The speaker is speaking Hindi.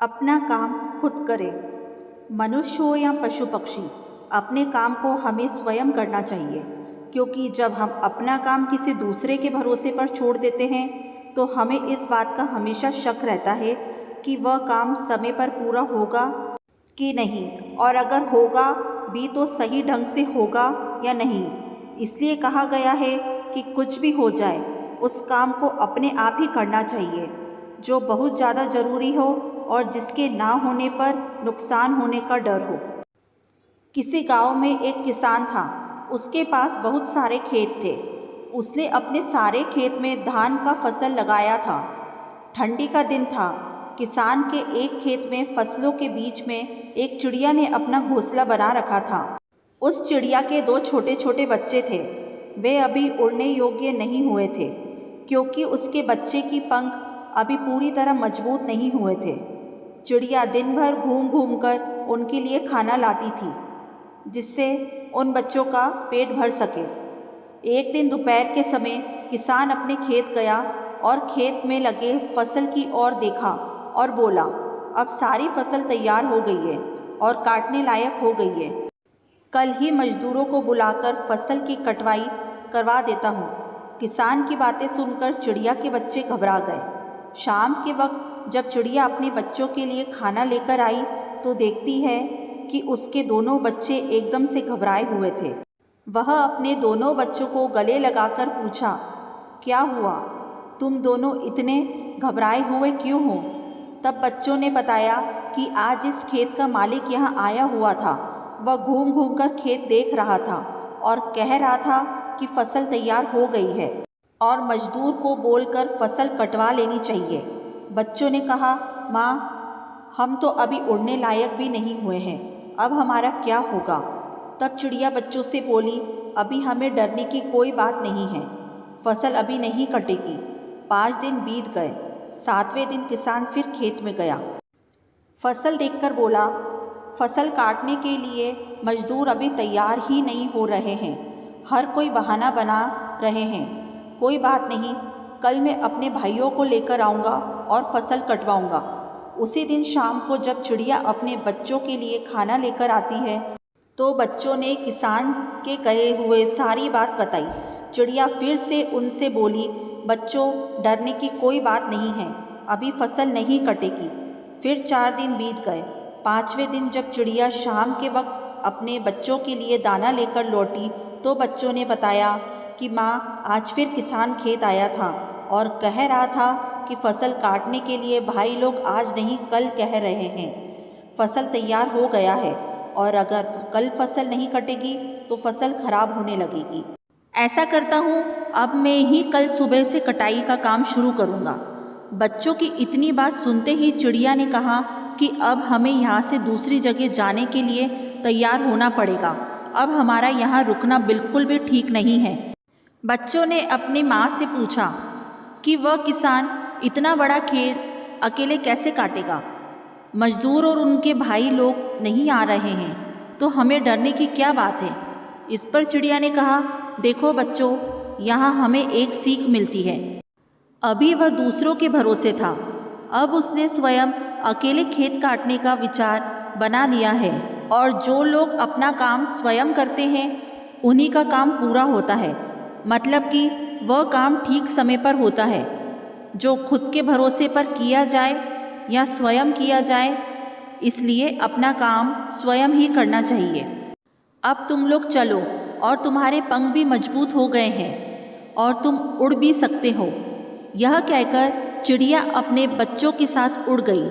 अपना काम खुद करें। मनुष्य हो या पशु पक्षी, अपने काम को हमें स्वयं करना चाहिए, क्योंकि जब हम अपना काम किसी दूसरे के भरोसे पर छोड़ देते हैं तो हमें इस बात का हमेशा शक रहता है कि वह काम समय पर पूरा होगा कि नहीं, और अगर होगा भी तो सही ढंग से होगा या नहीं। इसलिए कहा गया है कि कुछ भी हो जाए उस काम को अपने आप ही करना चाहिए जो बहुत ज़्यादा ज़रूरी हो और जिसके ना होने पर नुकसान होने का डर हो। किसी गांव में एक किसान था। उसके पास बहुत सारे खेत थे। उसने अपने सारे खेत में धान का फसल लगाया था। ठंडी का दिन था। किसान के एक खेत में फसलों के बीच में एक चिड़िया ने अपना घोंसला बना रखा था। उस चिड़िया के दो छोटे छोटे बच्चे थे। वे अभी उड़ने योग्य नहीं हुए थे, क्योंकि उसके बच्चे की पंख अभी पूरी तरह मजबूत नहीं हुए थे। चिड़िया दिन भर घूम घूम कर उनके लिए खाना लाती थी, जिससे उन बच्चों का पेट भर सके। एक दिन दोपहर के समय किसान अपने खेत गया और खेत में लगे फसल की ओर देखा और बोला, अब सारी फसल तैयार हो गई है और काटने लायक हो गई है। कल ही मजदूरों को बुलाकर फसल की कटवाई करवा देता हूँ। किसान की बातें सुनकर चिड़िया के बच्चे घबरा गए। शाम के वक्त जब चिड़िया अपने बच्चों के लिए खाना लेकर आई तो देखती है कि उसके दोनों बच्चे एकदम से घबराए हुए थे। वह अपने दोनों बच्चों को गले लगाकर पूछा, क्या हुआ? तुम दोनों इतने घबराए हुए क्यों हो? तब बच्चों ने बताया कि आज इस खेत का मालिक यहाँ आया हुआ था। वह घूम घूम कर खेत देख रहा था और कह रहा था कि फसल तैयार हो गई है और मजदूर को बोलकर फसल कटवा लेनी चाहिए। बच्चों ने कहा, माँ, हम तो अभी उड़ने लायक भी नहीं हुए हैं, अब हमारा क्या होगा? तब चिड़िया बच्चों से बोली, अभी हमें डरने की कोई बात नहीं है, फसल अभी नहीं कटेगी। 5 दिन बीत गए। 7वें दिन किसान फिर खेत में गया। फसल देखकर बोला, फसल काटने के लिए मजदूर अभी तैयार ही नहीं हो रहे हैं, हर कोई बहाना बना रहे हैं। कोई बात नहीं, कल मैं अपने भाइयों को लेकर आऊँगा और फसल कटवाऊँगा। उसी दिन शाम को जब चिड़िया अपने बच्चों के लिए खाना लेकर आती है तो बच्चों ने किसान के कहे हुए सारी बात बताई। चिड़िया फिर से उनसे बोली, बच्चों, डरने की कोई बात नहीं है, अभी फसल नहीं कटेगी। फिर 4 दिन बीत गए। 5वें दिन जब चिड़िया शाम के वक्त अपने बच्चों के लिए दाना लेकर लौटी तो बच्चों ने बताया कि माँ, आज फिर किसान खेत आया था और कह रहा था कि फसल काटने के लिए भाई लोग आज नहीं कल कह रहे हैं। फसल तैयार हो गया है और अगर कल फसल नहीं कटेगी तो फसल खराब होने लगेगी। ऐसा करता हूँ, अब मैं ही कल सुबह से कटाई का काम शुरू करूँगा। बच्चों की इतनी बात सुनते ही चिड़िया ने कहा कि अब हमें यहाँ से दूसरी जगह जाने के लिए तैयार होना पड़ेगा। अब हमारा यहाँ रुकना बिल्कुल भी ठीक नहीं है। बच्चों ने अपनी माँ से पूछा कि वह किसान इतना बड़ा खेत अकेले कैसे काटेगा? मजदूर और उनके भाई लोग नहीं आ रहे हैं, तो हमें डरने की क्या बात है? इस पर चिड़िया ने कहा, देखो बच्चों, यहाँ हमें एक सीख मिलती है। अभी वह दूसरों के भरोसे था, अब उसने स्वयं अकेले खेत काटने का विचार बना लिया है। और जो लोग अपना काम स्वयं करते हैं उन्हीं का काम पूरा होता है, मतलब कि वह काम ठीक समय पर होता है। जो खुद के भरोसे पर किया जाए या स्वयं किया जाए, इसलिए अपना काम स्वयं ही करना चाहिए। अब तुम लोग चलो, और तुम्हारे पंख भी मजबूत हो गए हैं और तुम उड़ भी सकते हो। यह कहकर चिड़िया अपने बच्चों के साथ उड़ गई।